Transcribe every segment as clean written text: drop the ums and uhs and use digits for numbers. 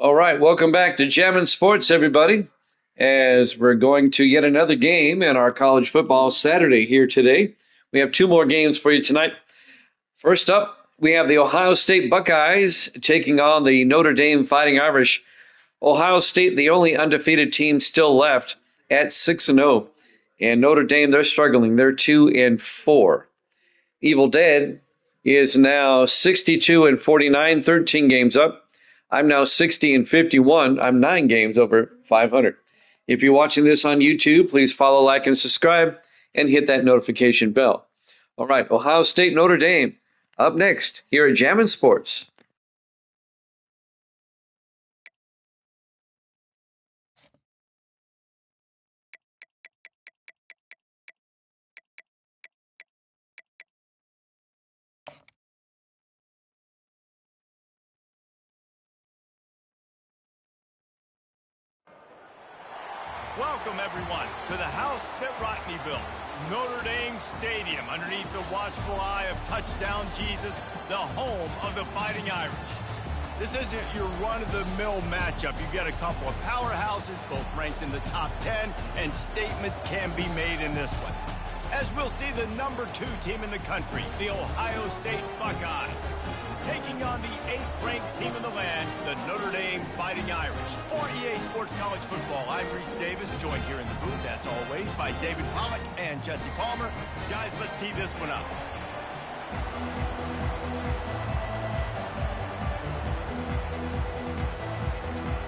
All right, welcome back to Jammin' Sports, everybody, as we're going to yet another game in our college football Saturday here today. We have two more games for you tonight. First up, we have the Ohio State Buckeyes taking on the Notre Dame Fighting Irish. Ohio State, the only undefeated team still left at 6-0. And Notre Dame, they're struggling. They're 2-4. Evil Dead is now 62-49, 13 games up. I'm now 60-51. I'm 9 games over 500. If you're watching this on YouTube, please follow, like, and subscribe, and hit that notification bell. All right, Ohio State, Notre Dame, up next here at Jammin' Sports. Welcome, everyone, to the house that Rodney built, Notre Dame Stadium, underneath the watchful eye of Touchdown Jesus, the home of the Fighting Irish. This isn't your run-of-the-mill matchup. You get a couple of powerhouses, both ranked in the top 10, and statements can be made in this one. As we'll see the number 2 team in the country, the Ohio State Buckeyes, taking on the 8th-ranked team in the land, the Notre Dame Fighting Irish. For EA Sports College Football, I'm Reese Davis, joined here in the booth, as always, by David Pollack and Jesse Palmer. Guys, let's tee this one up.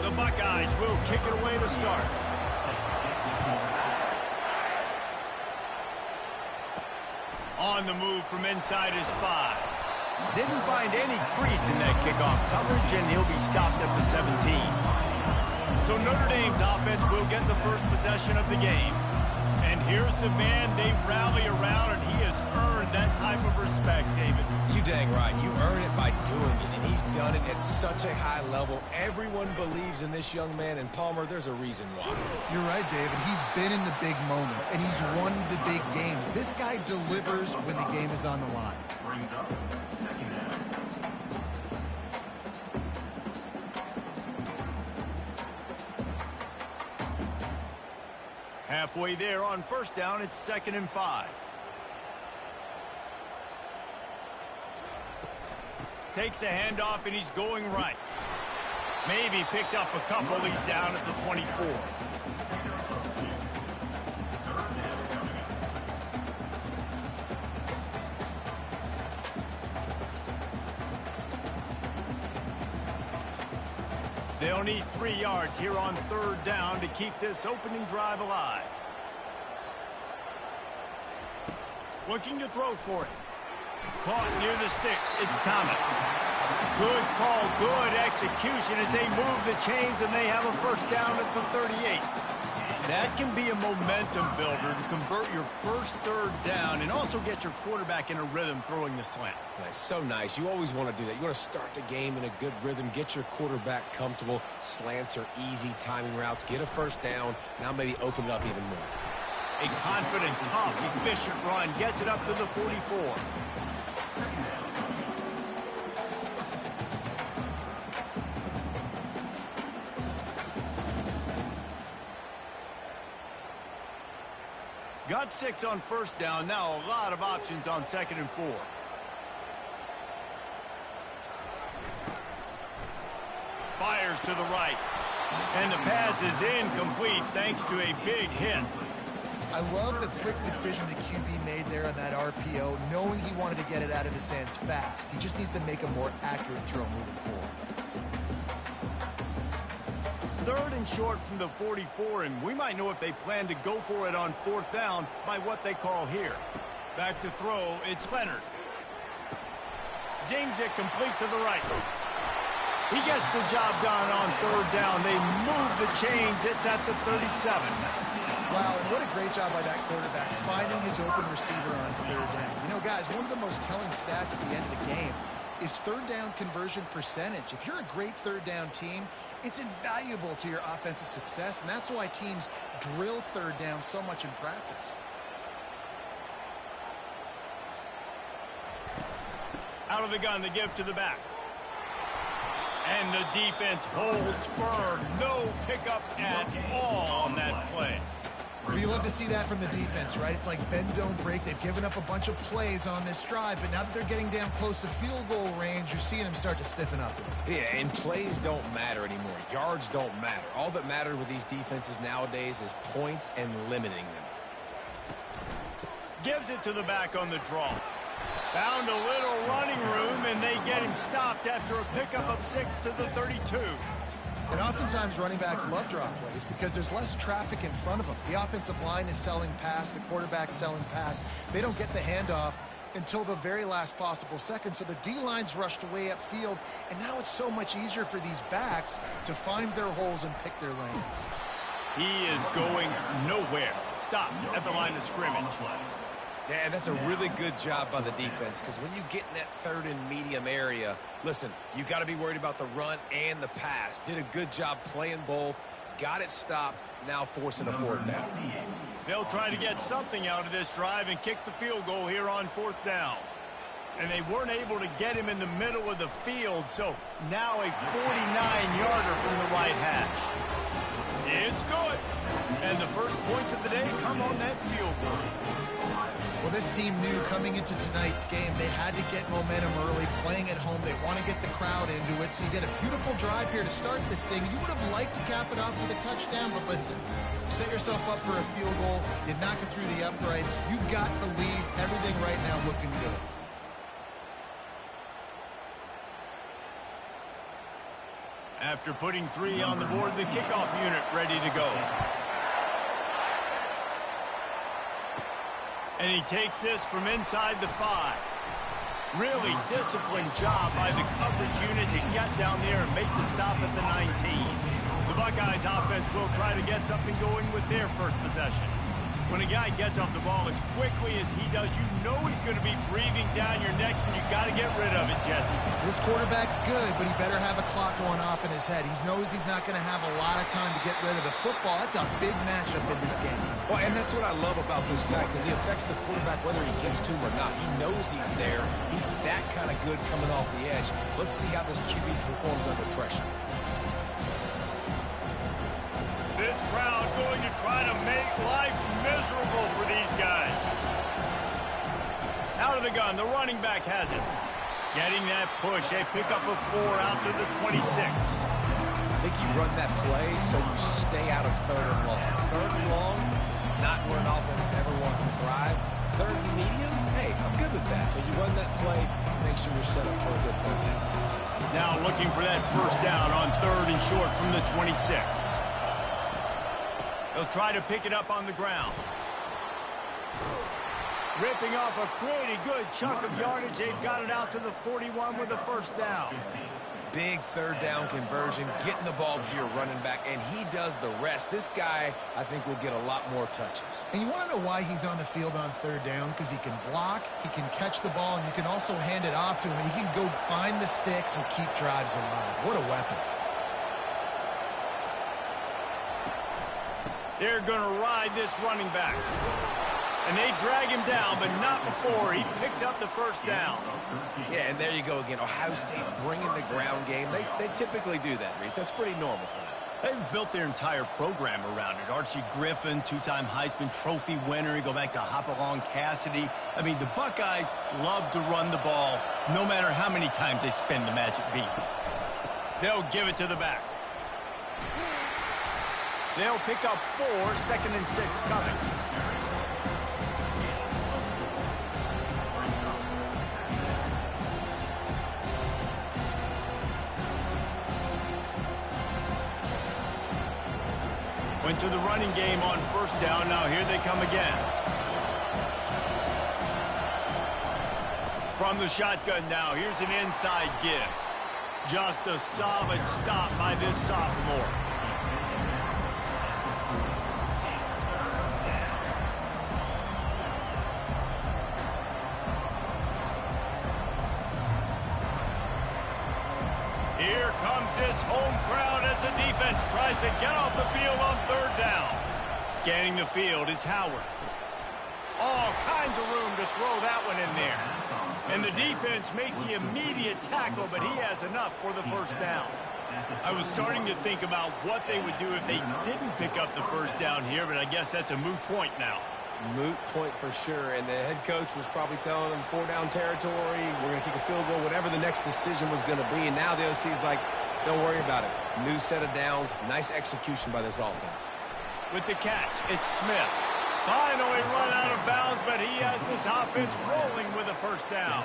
The Buckeyes will kick it away to start. On the move from inside his 5. Didn't find any crease in that kickoff coverage, and he'll be stopped at the 17. So Notre Dame's offense will get the first possession of the game. And here's the man they rally around, and he has earned that type of respect, David. You dang right. You earn it by doing it, and he's done it at such a high level. Everyone believes in this young man, and Palmer, there's a reason why. You're right, David. He's been in the big moments, and he's won the big games. This guy delivers when the game is on the line. Halfway there on first down, it's 2nd and 5. Takes the handoff, and he's going right. Maybe picked up a couple. He's down at the 24. They'll need 3 yards here on 3rd down to keep this opening drive alive. Looking to throw for it. Caught near the sticks. It's Thomas. Good call, good execution as they move the chains, and they have a first down at the 38. That can be a momentum builder to convert your first 3rd down and also get your quarterback in a rhythm throwing the slant. That's so nice. You always want to do that. You want to start the game in a good rhythm, get your quarterback comfortable. Slants are easy timing routes. Get a first down. Now maybe open it up even more. A confident, tough, efficient run gets it up to the 44. Got 6 on first down. Now a lot of options on 2nd and 4. Fires to the right. And the pass is incomplete thanks to a big hit. I love the quick decision the QB made there on that RPO, knowing he wanted to get it out of his hands fast. He just needs to make a more accurate throw moving forward. 3rd and short from the 44, and we might know if they plan to go for it on 4th down by what they call here. Back to throw, it's Leonard. Zings it complete to the right. He gets the job done on 3rd down. They move the chains. It's at the 37. Wow, and what a great job by that quarterback, finding his open receiver on 3rd down. You know, guys, one of the most telling stats at the end of the game is 3rd down conversion percentage. If you're a great 3rd down team, it's invaluable to your offensive success, and that's why teams drill 3rd down so much in practice. Out of the gun to give to the back. And the defense holds firm. No pickup at all on that play. Well, you love to see that from the defense, right? It's like bend, don't break. They've given up a bunch of plays on this drive, but now that they're getting down close to field goal range, you're seeing them start to stiffen up. Yeah, and plays don't matter anymore. Yards don't matter. All that matters with these defenses nowadays is points and limiting them. Gives it to the back on the draw. Found a little running room, and they get him stopped after a pickup of 6 to the 32. And oftentimes running backs love drop plays because there's less traffic in front of them. The offensive line is selling pass, the quarterback's selling pass. They don't get the handoff until the very last possible second. So the D-line's rushed away upfield, and now it's so much easier for these backs to find their holes and pick their lanes. He is going nowhere. Stop at the line of scrimmage. Yeah, and that's a really good job by the defense because when you get in that third and medium area, listen, you got to be worried about the run and the pass. Did a good job playing both, got it stopped, now forcing a fourth down. They'll try to get something out of this drive and kick the field goal here on fourth down. And they weren't able to get him in the middle of the field, so now a 49-yarder from the right hash. It's good. And the first points of the day come on that field goal. Well, this team knew coming into tonight's game they had to get momentum early, playing at home. They want to get the crowd into it, so you get a beautiful drive here to start this thing. You would have liked to cap it off with a touchdown, but listen, you set yourself up for a field goal, you knock it through the uprights, you got the lead, everything right now looking good. After putting 3 on the board, the kickoff unit ready to go. And he takes this from inside the 5. Really disciplined job by the coverage unit to get down there and make the stop at the 19. The Buckeyes offense will try to get something going with their first possession. When a guy gets off the ball as quickly as he does, you know he's going to be breathing down your neck, and you got to get rid of it, Jesse. This quarterback's good, but he better have a clock going off in his head. He knows he's not going to have a lot of time to get rid of the football. That's a big matchup in this game. Well, and that's what I love about this guy because he affects the quarterback whether he gets to him or not. He knows he's there. He's that kind of good coming off the edge. Let's see how this QB performs under pressure. This crowd going to try to make life miserable for these guys. Out of the gun, the running back has it. Getting that push, a pickup of 4 out to the 26. I think you run that play so you stay out of third and long. Third and long is not where an offense ever wants to thrive. Third and medium, hey, I'm good with that. So you run that play to make sure you're set up for a good third down. Now looking for that first down on 3rd and short from the 26. They'll try to pick it up on the ground. Ripping off a pretty good chunk of yardage. They've got it out to the 41 with a first down. Big third down conversion, getting the ball to your running back, and he does the rest. This guy, I think, will get a lot more touches. And you want to know why he's on the field on third down? Because he can block, he can catch the ball, and you can also hand it off to him, and he can go find the sticks and keep drives alive. What a weapon. They're going to ride this running back. And they drag him down, but not before he picks up the first down. Yeah, and there you go again. Ohio State bringing the ground game. They typically do that, Reese. That's pretty normal for them. They've built their entire program around it. Archie Griffin, 2-time Heisman Trophy winner. You go back to Hopalong Cassidy. I mean, the Buckeyes love to run the ball, no matter how many times they spin the magic beat. They'll give it to the back. They'll pick up 4, 2nd and 6 coming. Went to the running game on first down. Now here they come again. From the shotgun now, here's an inside give. Just a solid stop by this sophomore. Here comes this home crowd as the defense tries to get off the field on third down. Scanning the field, it's Howard. All kinds of room to throw that one in there. And the defense makes the immediate tackle, but he has enough for the first down. I was starting to think about what they would do if they didn't pick up the first down here, but I guess that's a moot point now. Moot point for sure, and the head coach was probably telling them 4-down territory, we're going to kick a field goal, whatever the next decision was going to be, and now the OC's like, don't worry about it. New set of downs, nice execution by this offense. With the catch, it's Smith. Finally run out of bounds, but he has this offense rolling with a first down.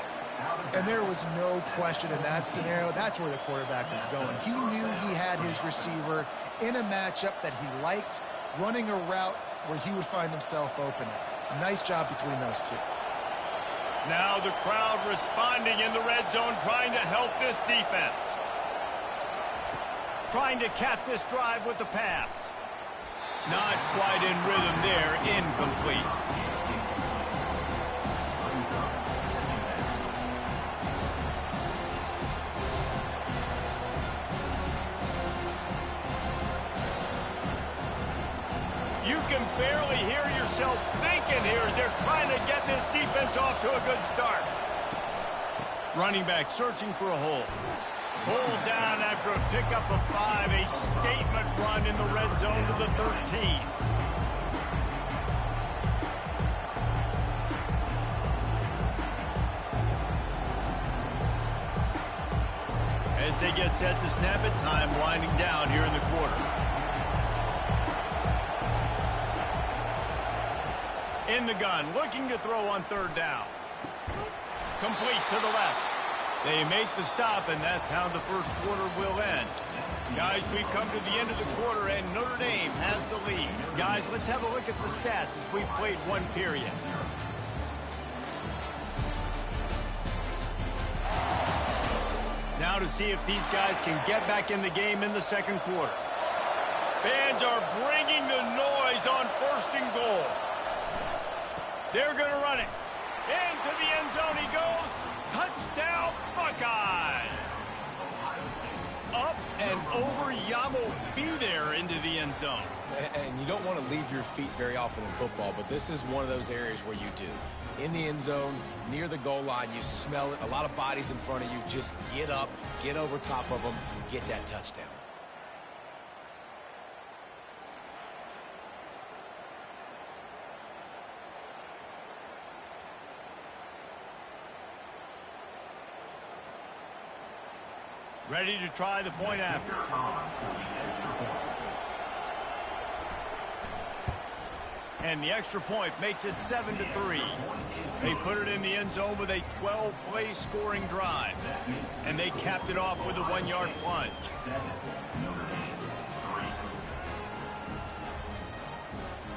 And there was no question in that scenario. That's where the quarterback was going. He knew he had his receiver in a matchup that he liked, running a route where he would find himself open. Nice job between those two. Now the crowd responding in the red zone, trying to help this defense. Trying to cap this drive with the pass. Not quite in rhythm there, incomplete. You can barely hear yourself thinking here as they're trying to get this defense off to a good start. Running back searching for a hole. Pulled down after a pickup of 5, a statement run in the red zone to the 13. As they get set to snap it, time winding down here in the quarter. In the gun, looking to throw on third down. Complete to the left. They make the stop, and that's how the first quarter will end. Guys, we've come to the end of the quarter, and Notre Dame has the lead. Guys, let's have a look at the stats as we've played one period. Now to see if these guys can get back in the game in the second quarter. Fans are bringing the noise on first and goal. They're going to run it. Into the end zone he goes. Touchdown, Buckeyes. Up and over, Yamo be there into the end zone. And you don't want to leave your feet very often in football, but this is one of those areas where you do. In the end zone, near the goal line, you smell it. A lot of bodies in front of you. Just get up, get over top of them, get that touchdown. Ready to try the point after. And the extra point makes it 7-3. They put it in the end zone with a 12-play scoring drive. And they capped it off with a 1-yard plunge.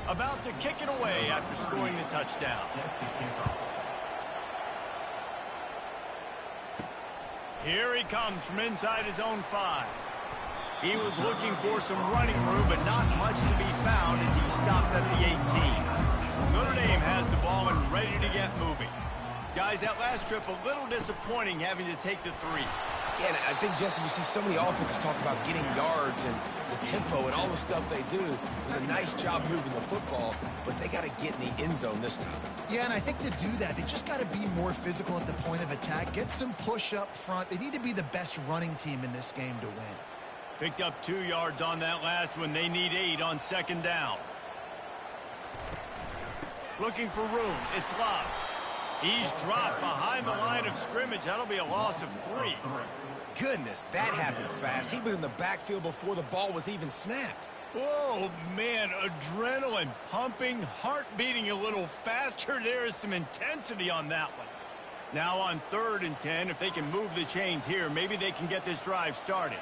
About to kick it away after scoring the touchdown. Here he comes from inside his own 5. He was looking for some running room, but not much to be found as he stopped at the 18. Notre Dame has the ball and ready to get moving. Guys, that last trip a little disappointing having to take the 3. Yeah, and I think, Jesse, you see so many offenses talk about getting yards and the tempo and all the stuff they do. It was a nice job moving the football, but they got to get in the end zone this time. Yeah, and I think to do that, they just got to be more physical at the point of attack, get some push up front. They need to be the best running team in this game to win. Picked up 2 yards on that last one. They need 8 on second down. Looking for room. It's Love. He's dropped behind the line of scrimmage. That'll be a loss of 3. Goodness, that happened fast. He was in the backfield before the ball was even snapped. Oh, man, adrenaline pumping, heart beating a little faster. There is some intensity on that one. Now on 3rd and 10, if they can move the chains here, maybe they can get this drive started.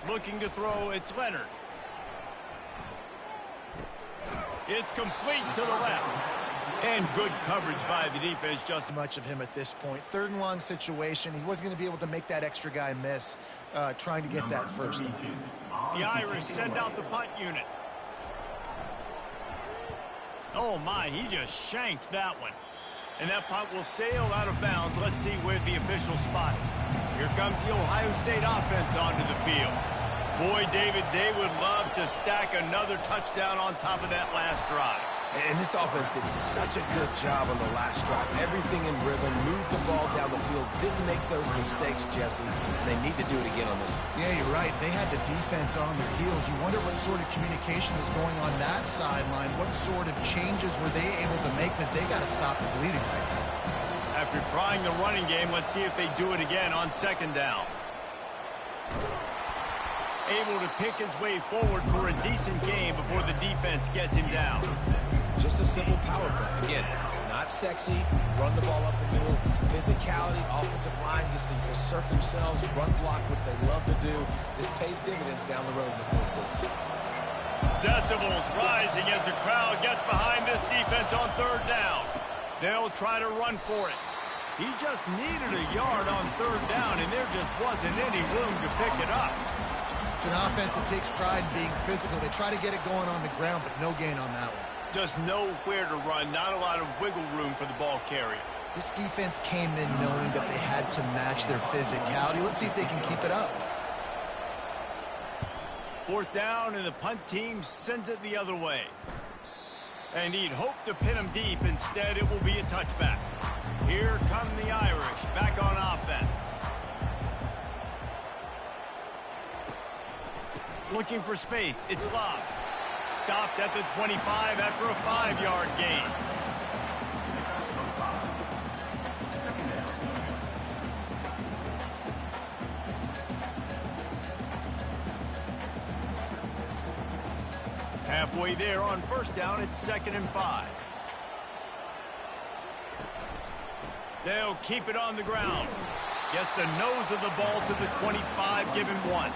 Looking to throw, it's Leonard. It's complete to the left. And good coverage by the defense. Just much of him at this point. 3rd and long situation. He wasn't going to be able to make that extra guy miss trying to get that first down. The Irish send out the punt unit. Oh, my, he just shanked that one. And that punt will sail out of bounds. Let's see where the official spot it. Here comes the Ohio State offense onto the field. Boy, David, they would love to stack another touchdown on top of that last drive. And this offense did such a good job on the last drive. Everything in rhythm, moved the ball down the field, didn't make those mistakes, Jesse, and they need to do it again on this one. Yeah, you're right. They had the defense on their heels. You wonder what sort of communication was going on that sideline. What sort of changes were they able to make, because they got to stop the bleeding right now. After trying the running game, let's see if they do it again on second down. Able to pick his way forward for a decent game before the defense gets him down. Just a simple power play. Again, not sexy, run the ball up the middle, physicality, offensive line gets to assert themselves, run block, which they love to do. This pays dividends down the road in the fourth quarter. Decibels rising as the crowd gets behind this defense on third down. They'll try to run for it. He just needed a yard on third down, and there just wasn't any room to pick it up. It's an offense that takes pride in being physical. They try to get it going on the ground, but no gain on that one. Just nowhere to run, not a lot of wiggle room for the ball carrier. This defense came in knowing that they had to match their physicality. Let's see if they can keep it up. Fourth down, and the punt team sends it the other way. And he'd hope to pin him deep. Instead, it will be a touchback. Here come the Irish, back on offense. Looking for space, it's lobbed. Stopped at the 25 after a 5-yard gain. Halfway there on first down, it's 2nd and 5. They'll keep it on the ground. Gets the nose of the ball to the 25, give him 1.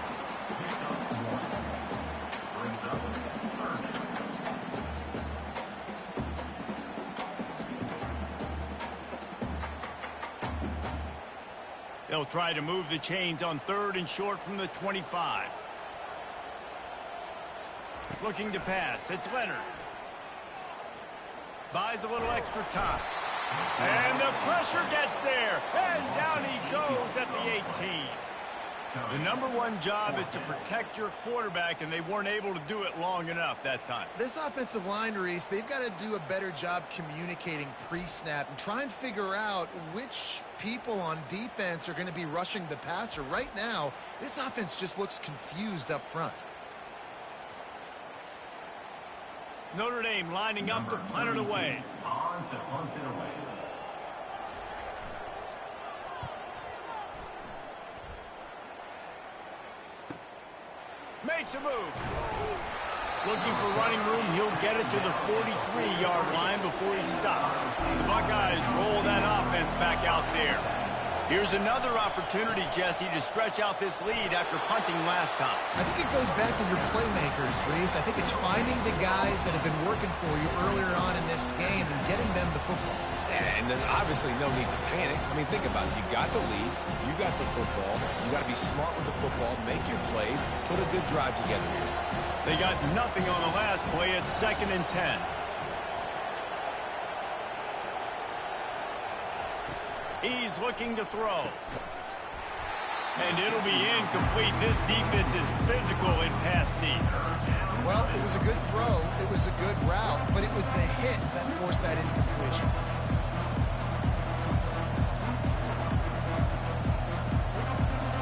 They'll try to move the chains on 3rd and short from the 25. Looking to pass, it's Leonard. Buys a little extra time. And the pressure gets there. And down he goes at the 18. The number one job is to protect your quarterback, and they weren't able to do it long enough that time. This offensive line, Reese, they've got to do a better job communicating pre-snap and try and figure out which people on defense are going to be rushing the passer. Right now, this offense just looks confused up front. Notre Dame lining up to punt it away. Makes a move. Looking for running room. He'll get it to the 43-yard line before he stops. The Buckeyes roll that offense back out there. Here's another opportunity, Jesse, to stretch out this lead after punting last time. I think it goes back to your playmakers, Reese. I think it's finding the guys that have been working for you earlier on in this game and getting them the football. And there's obviously no need to panic. I mean, think about it. You got the lead. You got the football. You got to be smart with the football. Make your plays. Put a good drive together here. They got nothing on the last play. It's 2nd and 10. He's looking to throw. And it'll be incomplete. This defense is physical in pass deep. Well, it was a good throw. It was a good route, but it was the hit that forced that incompletion.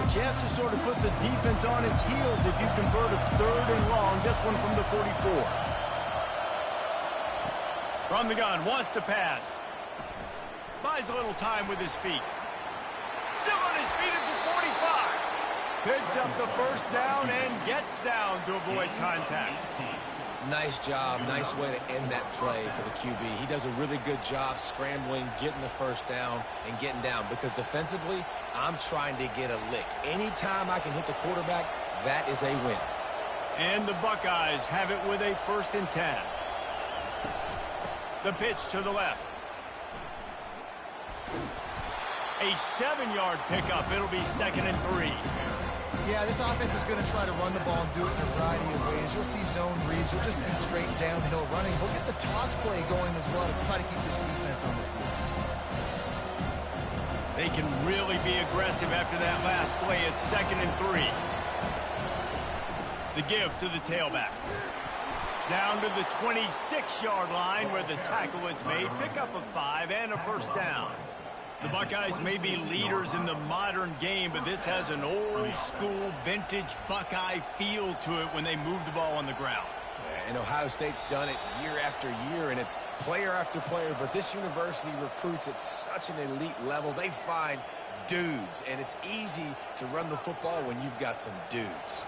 A chance to sort of put the defense on its heels if you convert a 3rd and long. This one from the 44. From the gun, wants to pass. Buys a little time with his feet. Still on his feet at the 45. Picks up the first down and gets down to avoid contact. Nice job. Nice way to end that play for the QB. He does a really good job scrambling, getting the first down, and getting down. Because defensively, I'm trying to get a lick. Anytime I can hit the quarterback, that is a win. And the Buckeyes have it with a 1st and 10. The pitch to the left. A 7-yard pickup. It'll be 2nd and 3. Yeah, this offense is going to try to run the ball and do it in a variety of ways. You'll see zone reads. You'll just see straight downhill running. We'll get the toss play going as well to try to keep this defense on their heels. They can really be aggressive after that last play. It's 2nd and 3. The give to the tailback. Down to the 26-yard line where the tackle was made. Pick up a 5 and a first down. The Buckeyes may be leaders in the modern game, but this has an old-school, vintage Buckeye feel to it when they move the ball on the ground. And Ohio State's done it year after year, and it's player after player. But this university recruits at such an elite level. They find dudes, and it's easy to run the football when you've got some dudes.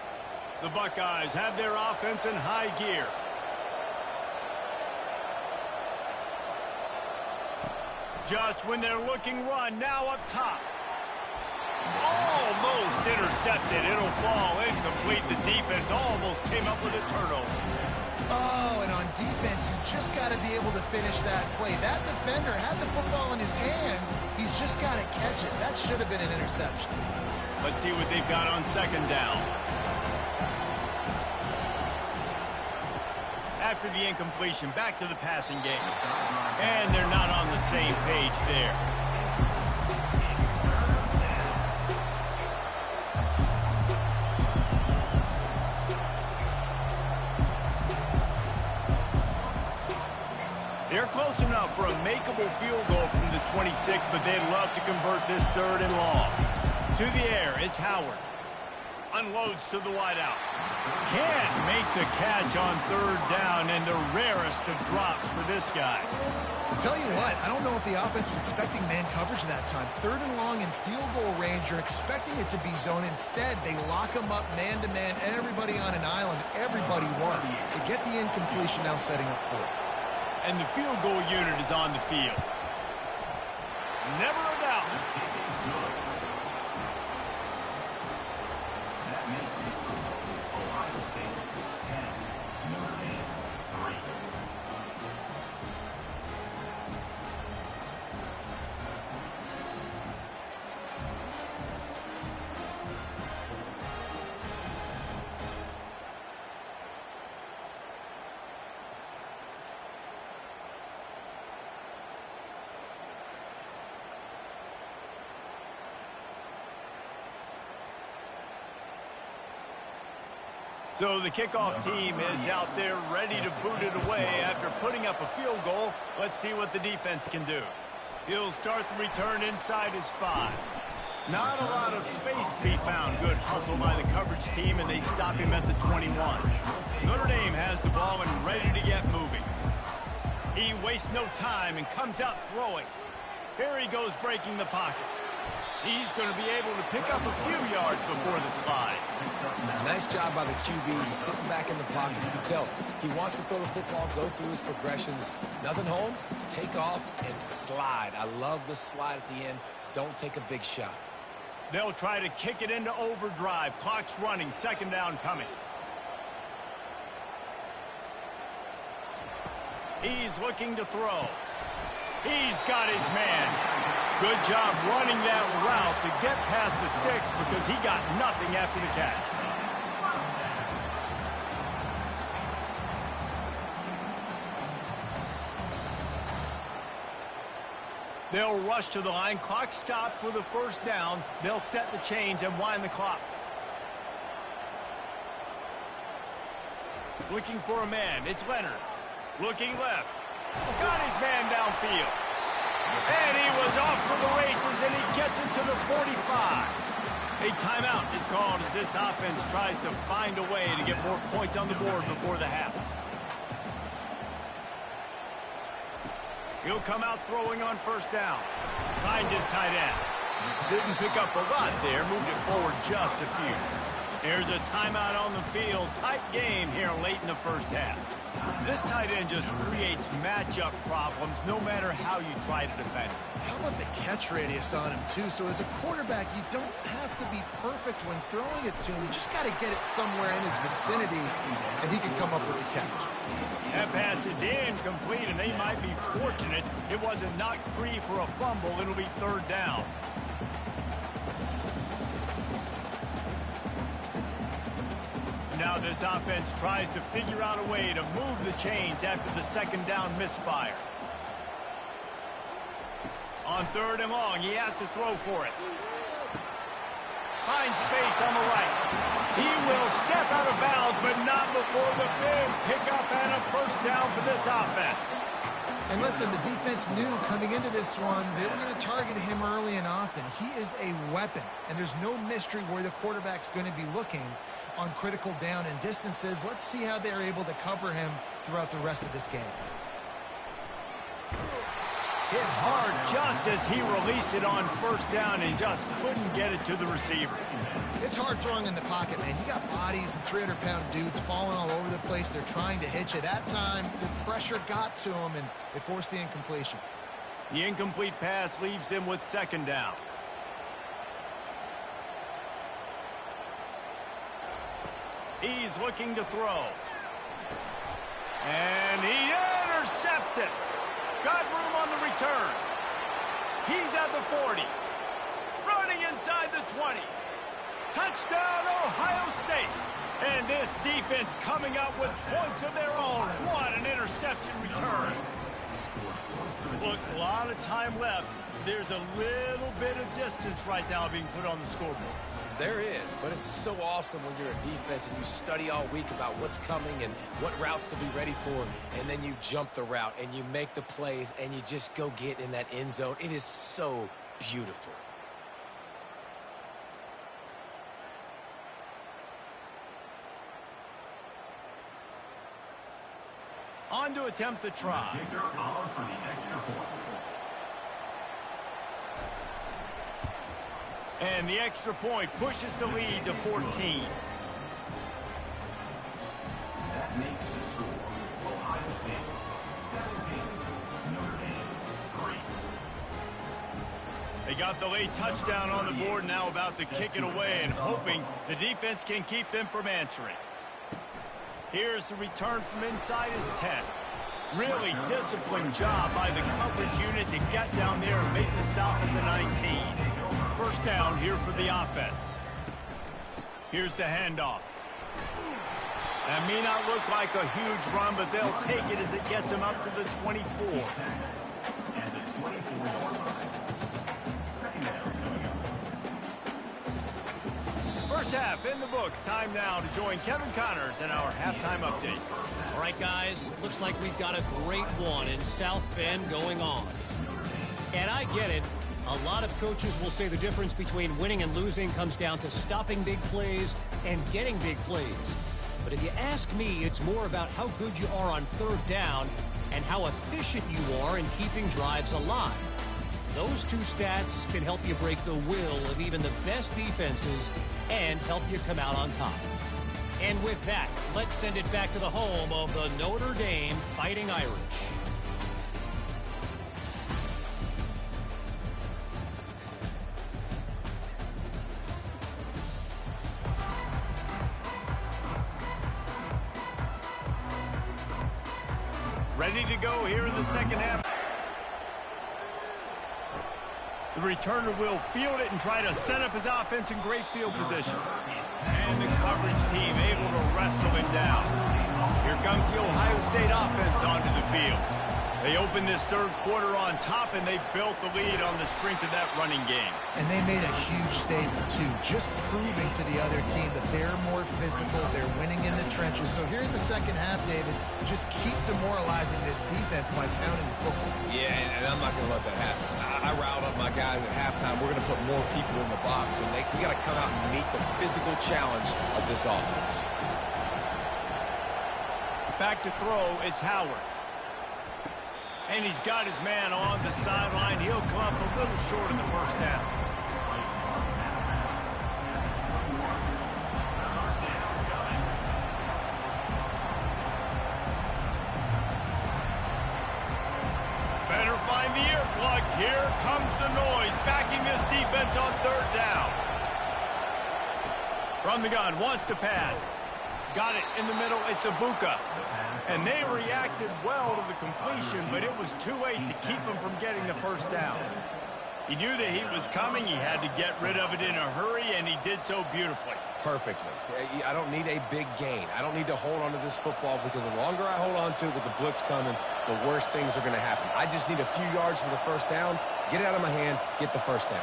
The Buckeyes have their offense in high gear. Just when they're looking run, now up top. Almost intercepted. It'll fall incomplete. The defense almost came up with a turnover. Oh, and on defense, you just got to be able to finish that play. That defender had the football in his hands. He's just got to catch it. That should have been an interception. Let's see what they've got on second down. After the incompletion, back to the passing game. And they're not on the same page there. They're close enough for a makeable field goal from the 26, but they'd love to convert this 3rd and long. To the air, it's Howard. Unloads to the wideout. Can't make the catch on 3rd down, and the rarest of drops for this guy. I'll tell you what, I don't know if the offense was expecting man coverage that time. 3rd and long in field goal range, you're expecting it to be zone. Instead, they lock them up man-to-man, everybody on an island, everybody won. To get the incompletion, now setting up 4th. And the field goal unit is on the field. Never a doubt. So the kickoff team is out there ready to boot it away after putting up a field goal. Let's see what the defense can do. He'll start the return inside his 5. Not a lot of space to be found. Good hustle by the coverage team, and they stop him at the 21. Notre Dame has the ball and ready to get moving. He wastes no time and comes out throwing. Here he goes breaking the pocket. He's going to be able to pick up a few yards before the slide. Nice job by the QB, sitting back in the pocket. You can tell he wants to throw the football, go through his progressions. Nothing home, take off, and slide. I love the slide at the end. Don't take a big shot. They'll try to kick it into overdrive. Clock's running, 2nd down coming. He's looking to throw. He's got his man. Good job running that route to get past the sticks because he got nothing after the catch. They'll rush to the line. Clock stopped for the 1st down. They'll set the chains and wind the clock. Looking for a man. It's Leonard. Looking left. Got his man downfield. And he was off to the races, and he gets it to the 45. A timeout is called as this offense tries to find a way to get more points on the board before the half. He'll come out throwing on 1st down. Finds his tight end. Didn't pick up a lot there, moved it forward just a few. There's a timeout on the field. Tight game here late in the 1st half. This tight end just creates matchup problems no matter how you try to defend it. How about the catch radius on him, too? So as a quarterback, you don't have to be perfect when throwing it to him. You just got to get it somewhere in his vicinity, and he can come up with the catch. That pass is incomplete, and they might be fortunate it wasn't knocked free for a fumble. It'll be 3rd down. Now this offense tries to figure out a way to move the chains after the 2nd down misfire. On 3rd and long, he has to throw for it. finds space on the right. He will step out of bounds, but not before the big pickup and a first down for this offense. And listen, the defense knew coming into this one, they were going to target him early and often. He is a weapon, and there's no mystery where the quarterback's going to be looking on critical down and distances. Let's see how they're able to cover him throughout the rest of this game. Hit hard just as he released it on first down and just couldn't get it to the receiver. It's hard throwing in the pocket, man. You got bodies and 300-pound dudes falling all over the place. They're trying to hit you. That time, the pressure got to him, and it forced the incompletion. The incomplete pass leaves him with second down. He's looking to throw. And he intercepts it. Got room on the return. He's at the 40. Running inside the 20. Touchdown, Ohio State. And this defense coming up with points of their own. What an interception return. Look, a lot of time left. There's a little bit of distance right now being put on the scoreboard. There is, but it's so awesome when you're a defense and you study all week about what's coming and what routes to be ready for, and then you jump the route and you make the plays and you just go get in that end zone. It is so beautiful. On to attempt the try. And the extra point pushes the lead to 14. That makes the score Ohio State 17, Notre Dame 3. They got the late touchdown on the board, now about to kick it away and hoping the defense can keep them from answering. Here's the return from inside his 10. Really disciplined job by the coverage unit to get down there and make the stop at the 19. First down here for the offense. Here's the handoff. That may not look like a huge run, but they'll take it as it gets them up to the 24. And the 24-yard line. Second down. First half in the books. Time now to join Kevin Connors in our halftime update. All right, guys, looks like we've got a great one in South Bend going on. And I get it. A lot of coaches will say the difference between winning and losing comes down to stopping big plays and getting big plays. But if you ask me, it's more about how good you are on third down and how efficient you are in keeping drives alive. Those two stats can help you break the will of even the best defenses and help you come out on top. And with that, let's send it back to the home of the Notre Dame Fighting Irish. Ready to go here in the second half. The returner will field it and try to set up his offense in great field position. And the coverage team able to wrestle him down. Here comes the Ohio State offense onto the field. They opened this third quarter on top, and they built the lead on the strength of that running game. And they made a huge statement, too, just proving to the other team that they're more physical, they're winning in the trenches. So here in the second half, David, just keep demoralizing this defense by pounding the football. Yeah, and I'm not going to let that happen. I riled up my guys at halftime. We're going to put more people in the box, and we got to come out and meet the physical challenge of this offense. Back to throw, it's Howard. And he's got his man on the sideline. He'll come up a little short of the first down. Better find the earplugs. Here comes the noise, backing this defense on third down. From the gun, wants to pass. Got it in the middle, it's Ibuka. And they reacted well to the completion, but it was too late to keep him from getting the first down. He knew that he was coming. He had to get rid of it in a hurry, and he did so beautifully. Perfectly. I don't need a big gain. I don't need to hold on to this football because the longer I hold on to it with the blitz coming, the worse things are going to happen. I just need a few yards for the first down, get it out of my hand, get the first down.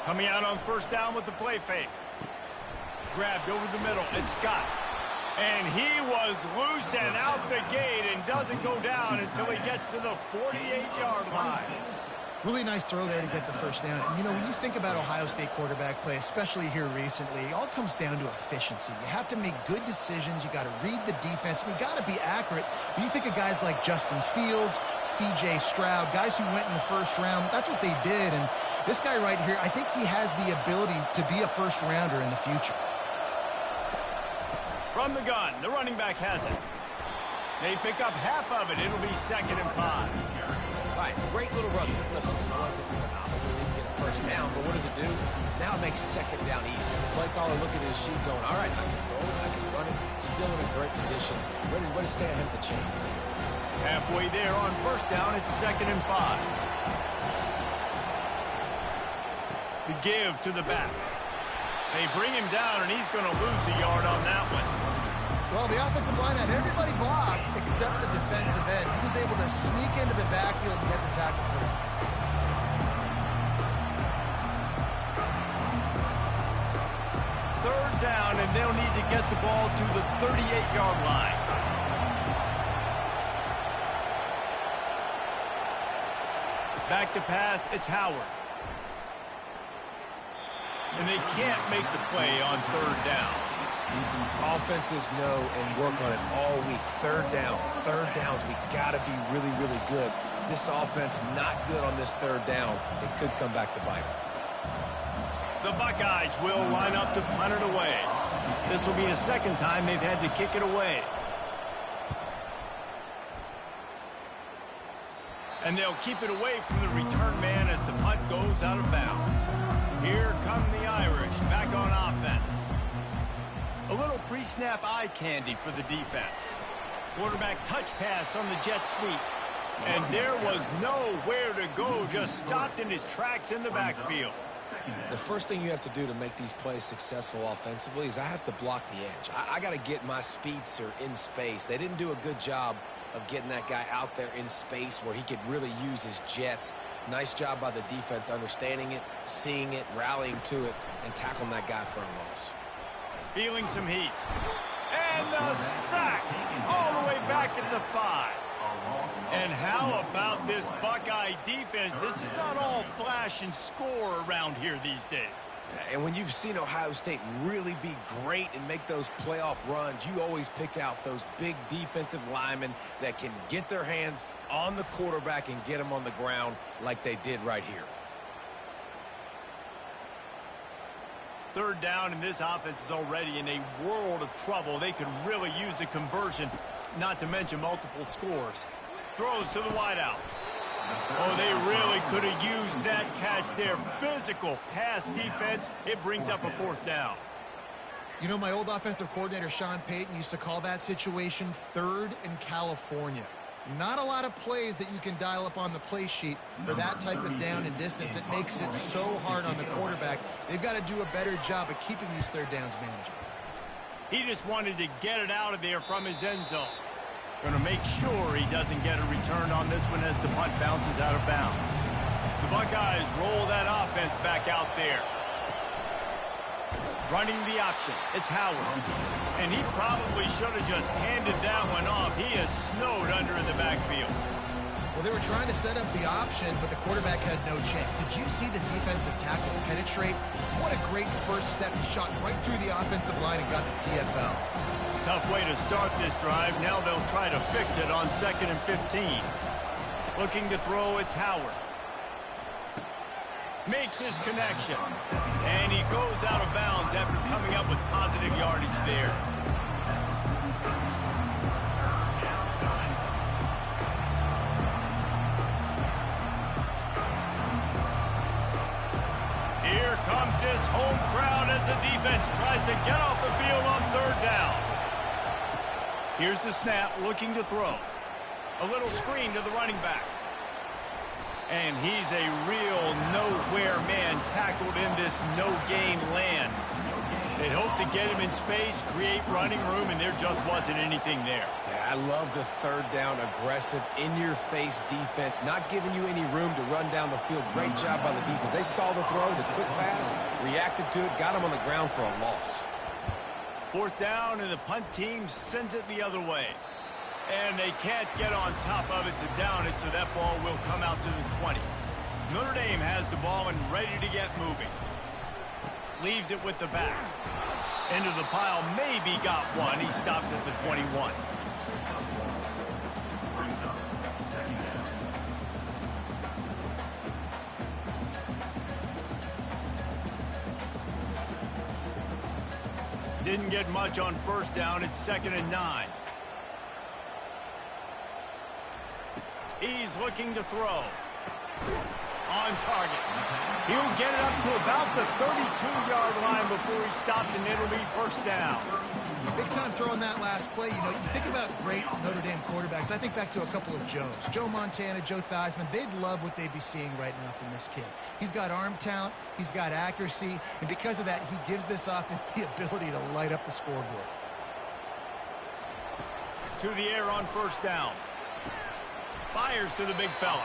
Coming out on first down with the play fake. Grabbed over the middle. It's Scott. And he was loose and out the gate and doesn't go down until he gets to the 48-yard line. Really nice throw there to get the first down. And, you know, when you think about Ohio State quarterback play, especially here recently, it all comes down to efficiency. You have to make good decisions. You got to read the defense, and you got to be accurate. When you think of guys like Justin Fields, C.J. Stroud, guys who went in the first round, that's what they did. And this guy right here, I think he has the ability to be a first-rounder in the future. From the gun, the running back has it. They pick up half of it. It'll be 2nd and 5. Right, great little run there. Listen, it wasn't phenomenal. We didn't get a first down, but what does it do? Now it makes 2nd down easier. The play caller looking at his sheet going, all right, I can throw it, I can run it. Still in a great position. Ready to stay ahead of the chains. Halfway there on first down, it's 2nd and 5. The give to the back. They bring him down, and he's going to lose a yard on that one. Well, the offensive line had everybody blocked except the defensive end. He was able to sneak into the backfield and get the tackle for loss. Third down, and they'll need to get the ball to the 38-yard line. Back to pass, it's Howard. And they can't make the play on third down. Offenses know and work on it all week. Third downs, we got to be really, really good. This offense not good on this third down. It could come back to bite them. The Buckeyes will line up to punt it away. This will be a 2nd time they've had to kick it away. And they'll keep it away from the return man as the punt goes out of bounds. Here come the Irish back on offense. A little pre-snap eye candy for the defense. Quarterback touch pass on the jet sweep. And there was nowhere to go, just stopped in his tracks in the backfield. The first thing you have to do to make these plays successful offensively is I have to block the edge. I got to get my speedster in space. They didn't do a good job of getting that guy out there in space where he could really use his jets. Nice job by the defense understanding it, seeing it, rallying to it, and tackling that guy for a loss. Feeling some heat. And the sack all the way back at the 5. And how about this Buckeye defense? This is not all flash and score around here these days. And when you've seen Ohio State really be great and make those playoff runs, you always pick out those big defensive linemen that can get their hands on the quarterback and get him on the ground like they did right here. Third down, and this offense is already in a world of trouble. They could really use a conversion, not to mention multiple scores. Throws to the wideout. Oh, they really could have used that catch there. Physical pass defense. It brings up a 4th down. You know, my old offensive coordinator, Sean Payton, used to call that situation 3rd and California. Not a lot of plays that you can dial up on the play sheet for that type of down and distance. It makes it so hard on the quarterback. They've got to do a better job of keeping these third downs manageable. He just wanted to get it out of there from his end zone. Going to make sure he doesn't get a return on this one as the punt bounces out of bounds. The Buckeyes roll that offense back out there. Running the option. It's Howard. And he probably should have just handed that one off. He is snowed under in the backfield. Well, they were trying to set up the option, but the quarterback had no chance. Did you see the defensive tackle penetrate? What a great first step. He shot right through the offensive line and got the TFL. Tough way to start this drive. Now they'll try to fix it on 2nd and 15. Looking to throw, it's Howard. Makes his connection. And he goes out of bounds after coming up with positive yardage there. Here comes this home crowd as the defense tries to get off the field on 3rd down. Here's the snap, looking to throw. A little screen to the running back. And he's a real nowhere man tackled in this no-gain land. They hoped to get him in space, create running room, and there just wasn't anything there. Yeah, I love the third down aggressive, in-your-face defense, not giving you any room to run down the field. Great job by the defense. They saw the throw, the quick pass, reacted to it, got him on the ground for a loss. Fourth down, and the punt team sends it the other way. And they can't get on top of it to down it, so that ball will come out to the 20. Notre Dame has the ball and ready to get moving. Leaves it with the back. Into the pile, maybe got one. He stopped at the 21. Brings up second down. Didn't get much on first down. It's 2nd and 9. He's looking to throw. On target. He'll get it up to about the 32-yard line before he stopped, and it'll be first down. Big time throw on that last play. You know, you think about great Notre Dame quarterbacks. I think back to a couple of Joes. Joe Montana, Joe Theismann. They'd love what they'd be seeing right now from this kid. He's got arm talent. He's got accuracy. And because of that, he gives this offense the ability to light up the scoreboard. To the air on first down. Fires to the big fella.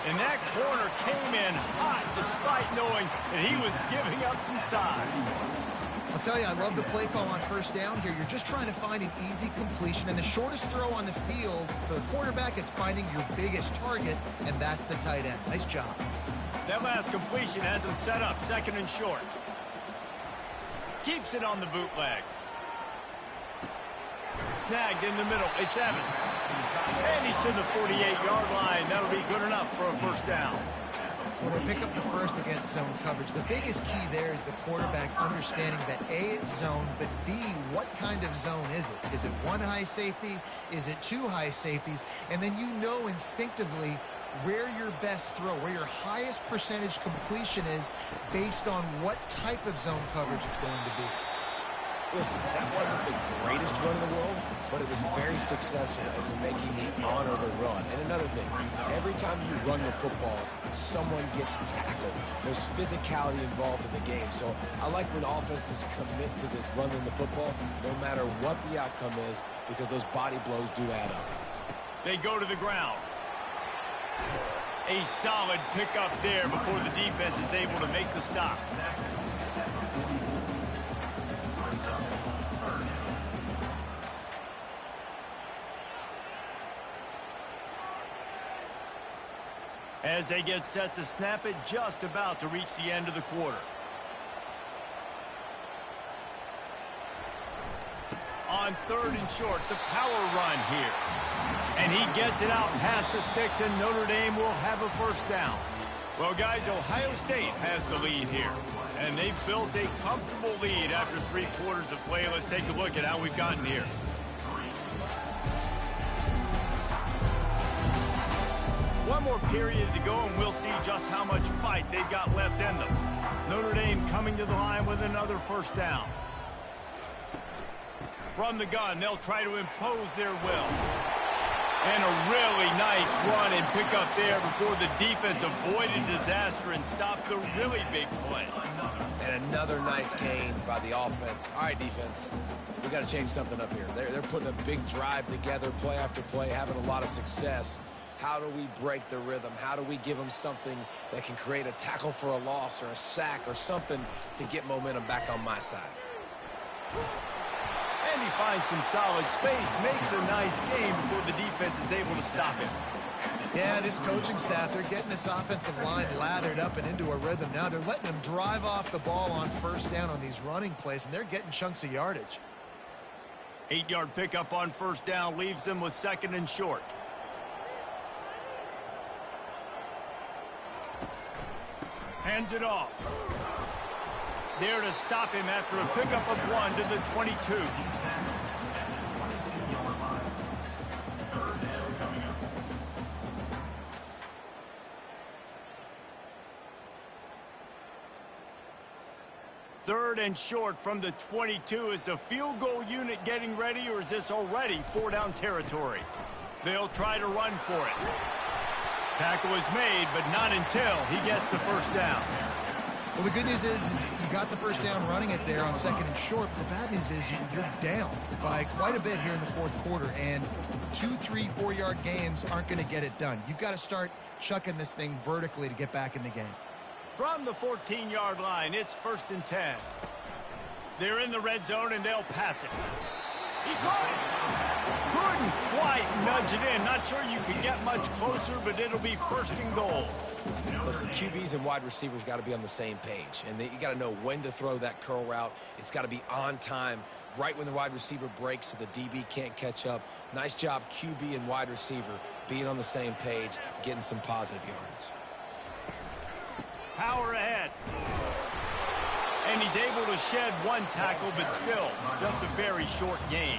And that corner came in hot despite knowing that he was giving up some size. I'll tell you, I love the play call on first down here. You're just trying to find an easy completion, and the shortest throw on the field for the quarterback is finding your biggest target, and that's the tight end. Nice job. That last completion has him set up 2nd and short. Keeps it on the bootleg. Snagged in the middle. It's Evans. And he's to the 48-yard line. That'll be good enough for a first down. Well, they pick up the first against zone coverage. The biggest key there is the quarterback understanding that A, it's zone, but B, what kind of zone is it? Is it one high safety? Is it two high safeties? And then you know instinctively where your best throw, where your highest percentage completion is based on what type of zone coverage it's going to be. Listen, that wasn't the greatest run in the world, but it was very successful in making me honor the run. And another thing, every time you run the football, someone gets tackled. There's physicality involved in the game. So I like when offenses commit to the running the football, no matter what the outcome is, because those body blows do add up. They go to the ground. A solid pickup there before the defense is able to make the stop. As they get set to snap it, just about to reach the end of the quarter. On 3rd and short, the power run here. And he gets it out past the sticks, and Notre Dame will have a first down. Well, guys, Ohio State has the lead here. And they've built a comfortable lead after 3 quarters of play. Let's take a look at how we've gotten here. One more period to go, and we'll see just how much fight they've got left in them. Notre Dame coming to the line with another first down. From the gun, they'll try to impose their will. And a really nice run and pick up there before the defense avoided disaster and stopped the really big play. And another nice gain by the offense. All right, defense, we got to change something up here. They're putting a big drive together, play after play, having a lot of success. How do we break the rhythm? How do we give them something that can create a tackle for a loss or a sack or something to get momentum back on my side? And he finds some solid space, makes a nice game before the defense is able to stop him. Yeah, this coaching staff, they're getting this offensive line lathered up and into a rhythm. Now they're letting them drive off the ball on first down on these running plays, and they're getting chunks of yardage. 8-yard pickup on first down leaves them with 2nd and short. Hands it off. There to stop him after a pickup of 1 to the 22. Third and short from the 22. Is the field goal unit getting ready, or is this already 4-down territory? They'll try to run for it. Tackle is made, but not until he gets the first down. Well, the good news is you got the first down running it there on 2nd and short. But the bad news is you're down by quite a bit here in the 4th quarter. And 2, 3, 4-yard gains aren't going to get it done. You've got to start chucking this thing vertically to get back in the game. From the 14-yard line, it's 1st and 10. They're in the red zone, and they'll pass it. He caught it. Couldn't quite nudge it in. Not sure you could get much closer, but it'll be 1st and goal. Listen, QBs and wide receivers got to be on the same page, and you got to know when to throw that curl route. It's got to be on time, right when the wide receiver breaks so the DB can't catch up. Nice job, QB and wide receiver, being on the same page, getting some positive yards. Power ahead. And he's able to shed one tackle, but still, just a very short gain.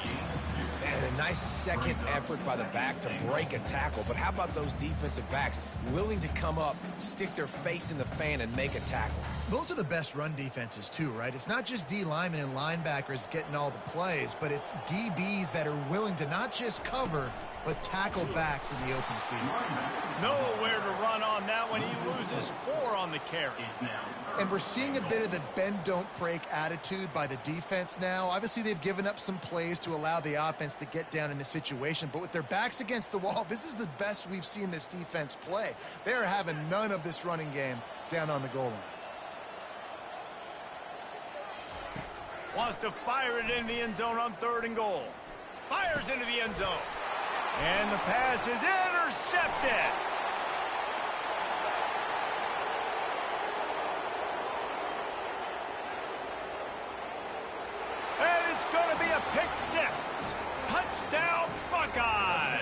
And a nice second effort by the back to break a tackle. But how about those defensive backs willing to come up, stick their face in the fan, and make a tackle? Those are the best run defenses, too, right? It's not just D linemen and linebackers getting all the plays, but it's DBs that are willing to not just cover, but tackle backs in the open field. Nowhere to run on that one. He loses 4 on the carry. And we're seeing a bit of the bend, don't break attitude by the defense now. Obviously, they've given up some plays to allow the offense to get down in the situation. But with their backs against the wall, this is the best we've seen this defense play. They're having none of this running game down on the goal line. Wants to fire it in the end zone on 3rd and goal. Fires into the end zone. And the pass is intercepted. And it's going to be a pick 6. Touchdown, Buckeyes.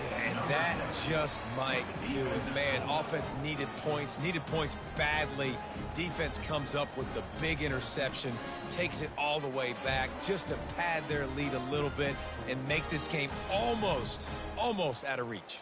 Yeah, and that just might do it. Man, offense needed points badly. Defense comes up with the big interception, takes it all the way back just to pad their lead a little bit and make this game almost out of reach.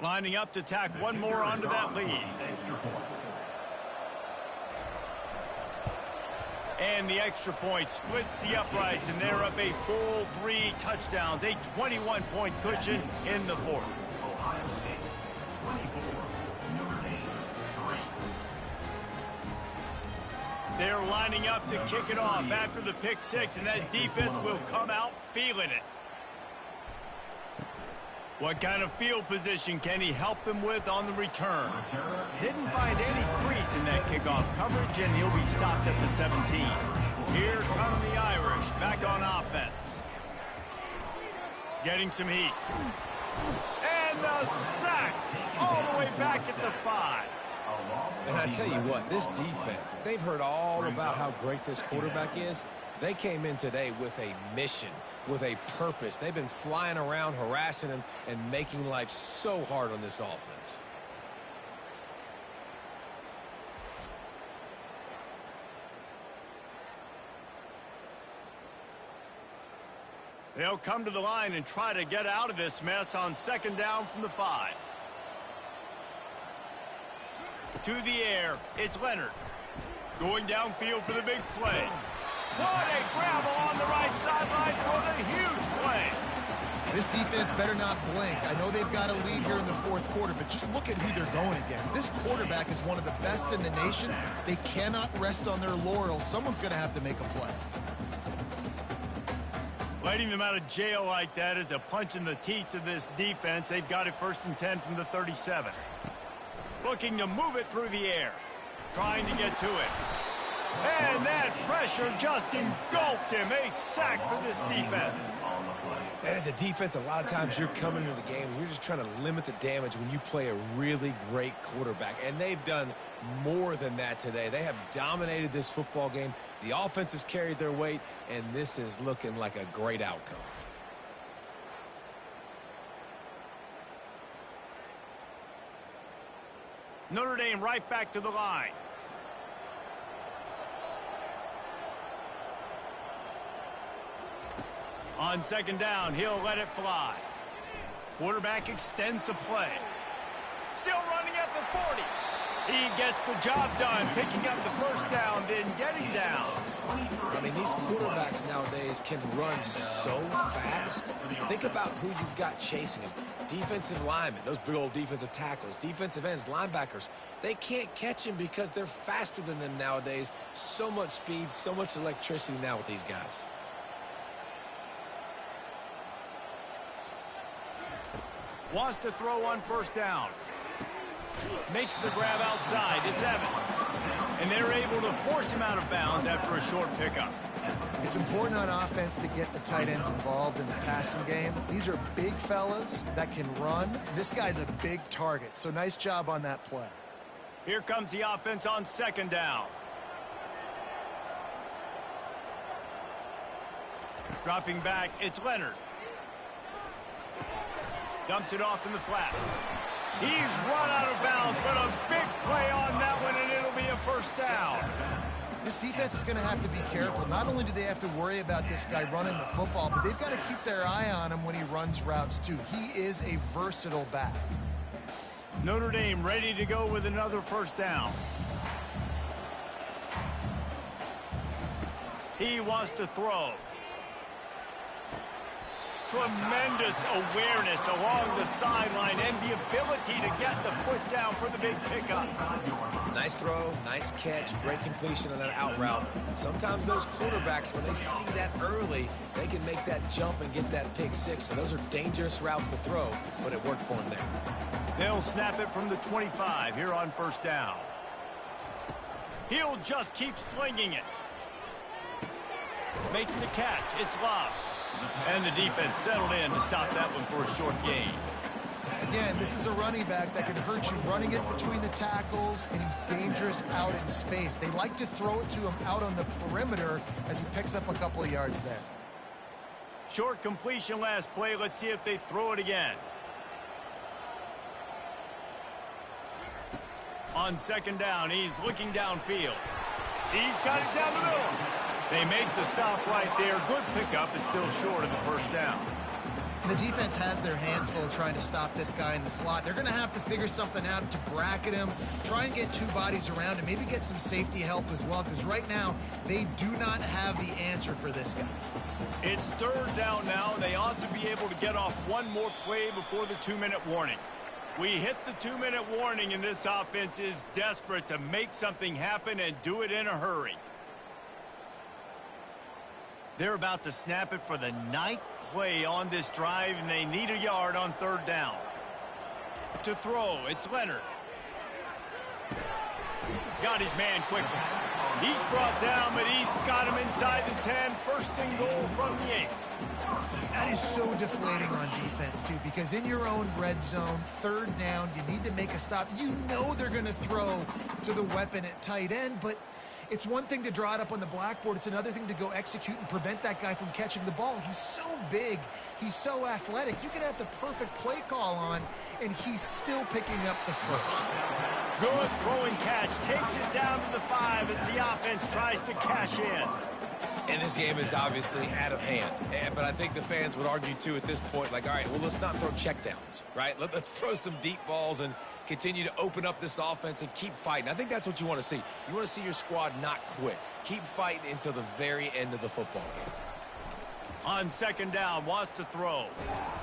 Lining up to tack one more onto that lead. And the extra point splits the uprights, and they're up a full 3 touchdowns, a 21-point cushion in the 4th. They're lining up to kick it off after the pick 6, and that defense will come out feeling it. What kind of field position can he help them with on the return? Didn't find any crease in that kickoff coverage, and he'll be stopped at the 17. Here come the Irish back on offense. Getting some heat. And the sack all the way back at the 5. And I tell you what, this defense, they've heard all about how great this quarterback is. They came in today with a mission, with a purpose. They've been flying around, harassing him, and making life so hard on this offense. They'll come to the line and try to get out of this mess on 2nd down from the 5. To the air, it's Leonard. Going downfield for the big play. What a grab along the right sideline for the huge play. This defense better not blink. I know they've got a lead here in the 4th quarter, but just look at who they're going against. This quarterback is one of the best in the nation. They cannot rest on their laurels. Someone's going to have to make a play. Letting them out of jail like that is a punch in the teeth to this defense. They've got it 1st and 10 from the 37. Looking to move it through the air. Trying to get to it. And that pressure just engulfed him. A sack for this defense. And as a defense, a lot of times you're coming into the game and you're just trying to limit the damage when you play a really great quarterback. And they've done more than that today. They have dominated this football game. The offense has carried their weight, and this is looking like a great outcome. Notre Dame right back to the line. On 2nd down, he'll let it fly. Quarterback extends the play. Still running at the 40. He gets the job done, picking up the first down, then getting down. I mean, these quarterbacks nowadays can run so fast. Think about who you've got chasing them. Defensive linemen, those big old defensive tackles, defensive ends, linebackers. They can't catch him because they're faster than them nowadays. So much speed, so much electricity now with these guys. Wants to throw on first down. Makes the grab outside. It's Evans. And they're able to force him out of bounds after a short pickup. It's important on offense to get the tight ends involved in the passing game. These are big fellas that can run. This guy's a big target, so nice job on that play. Here comes the offense on second down. Dropping back, it's Leonard. Dumps it off in the flats. He's run out of bounds, but a big play on that one, and it'll be a first down. This defense is going to have to be careful. Not only do they have to worry about this guy running the football, but they've got to keep their eye on him when he runs routes, too. He is a versatile back. Notre Dame ready to go with another first down. He wants to throw. Tremendous awareness along the sideline and the ability to get the foot down for the big pickup. Nice throw, nice catch, great completion on that out route. Sometimes those quarterbacks, when they see that early, they can make that jump and get that pick six. So those are dangerous routes to throw, but it worked for him there. They'll snap it from the 25 here on first down. He'll just keep slinging it. Makes the catch. It's Love. And the defense settled in to stop that one for a short gain. Again, this is a running back that can hurt you running it between the tackles, and he's dangerous out in space. They like to throw it to him out on the perimeter as he picks up a couple of yards there. Short completion last play. Let's see if they throw it again. On second down, he's looking downfield. He's got it down the middle. They make the stop right there. Good pickup. It's still short of the first down. The defense has their hands full trying to stop this guy in the slot. They're going to have to figure something out to bracket him, try and get two bodies around him, maybe get some safety help as well, because right now they do not have the answer for this guy. It's third down now, and they ought to be able to get off one more play before the 2-minute warning. We hit the 2-minute warning, and this offense is desperate to make something happen and do it in a hurry. They're about to snap it for the 9th play on this drive, and they need a yard on third down. To throw, it's Leonard. Got his man quickly. He's brought down, but he's got him inside the 10. First and goal from the 8. That is so deflating on defense, too, because in your own red zone, third down, you need to make a stop. You know they're going to throw to the weapon at tight end, but it's one thing to draw it up on the blackboard. It's another thing to go execute and prevent that guy from catching the ball. He's so big. He's so athletic. You can have the perfect play call on, and he's still picking up the first. Good throwing catch. Takes it down to the 5 as the offense tries to cash in. And this game is obviously out of hand. But I think the fans would argue, too, at this point, like, all right, well, let's not throw checkdowns, right? Let's throw some deep balls and continue to open up this offense and keep fighting. I think that's what you want to see. You want to see your squad not quit. Keep fighting until the very end of the football game. On second down, wants to throw.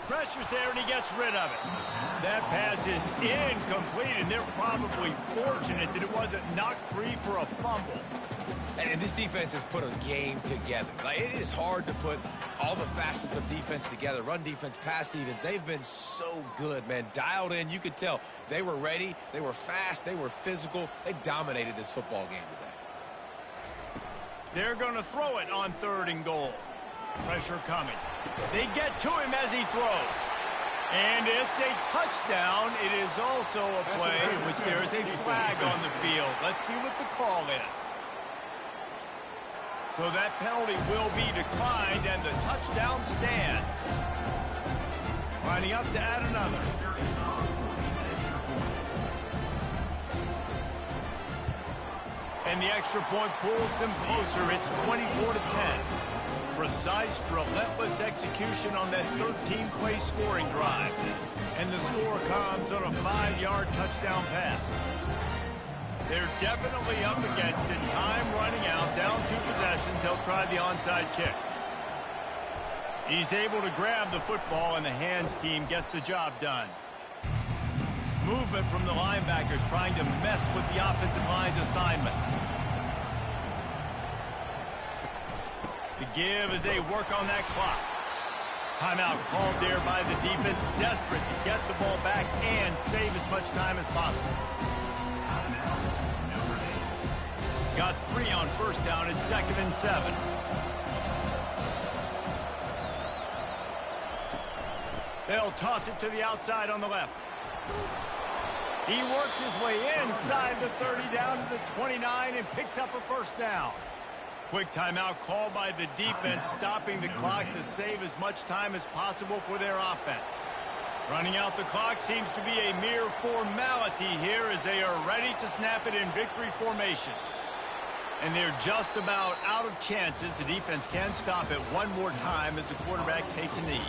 Pressure's there, and he gets rid of it. That pass is incomplete, and they're probably fortunate that it wasn't knocked free for a fumble. And this defense has put a game together. Like, it is hard to put all the facets of defense together. Run defense, pass defense. They've been so good, man. Dialed in. You could tell they were ready. They were fast. They were physical. They dominated this football game today. They're going to throw it on third and goal. Pressure coming. They get to him as he throws. And it's a touchdown. It is also a play in which there is a flag on the field. Let's see what the call is. So that penalty will be declined, and the touchdown stands. Lining up to add another. And the extra point pulls them closer. It's 24-10. Precise, relentless execution on that 13-play scoring drive. And the score comes on a 5-yard touchdown pass. They're definitely up against it. Time running out. Down 2 possessions. He'll try the onside kick. He's able to grab the football, and the hands team gets the job done. Movement from the linebackers trying to mess with the offensive line's assignments. The give as they work on that clock. Timeout called there by the defense, desperate to get the ball back and save as much time as possible. Got 3 on first down and 2nd and 7. They'll toss it to the outside on the left. He works his way inside the 30 down to the 29 and picks up a first down. Quick timeout called by the defense, stopping the clock to save as much time as possible for their offense. Running out the clock seems to be a mere formality here as they are ready to snap it in victory formation. And they're just about out of chances. The defense can stop it one more time as the quarterback takes a knee.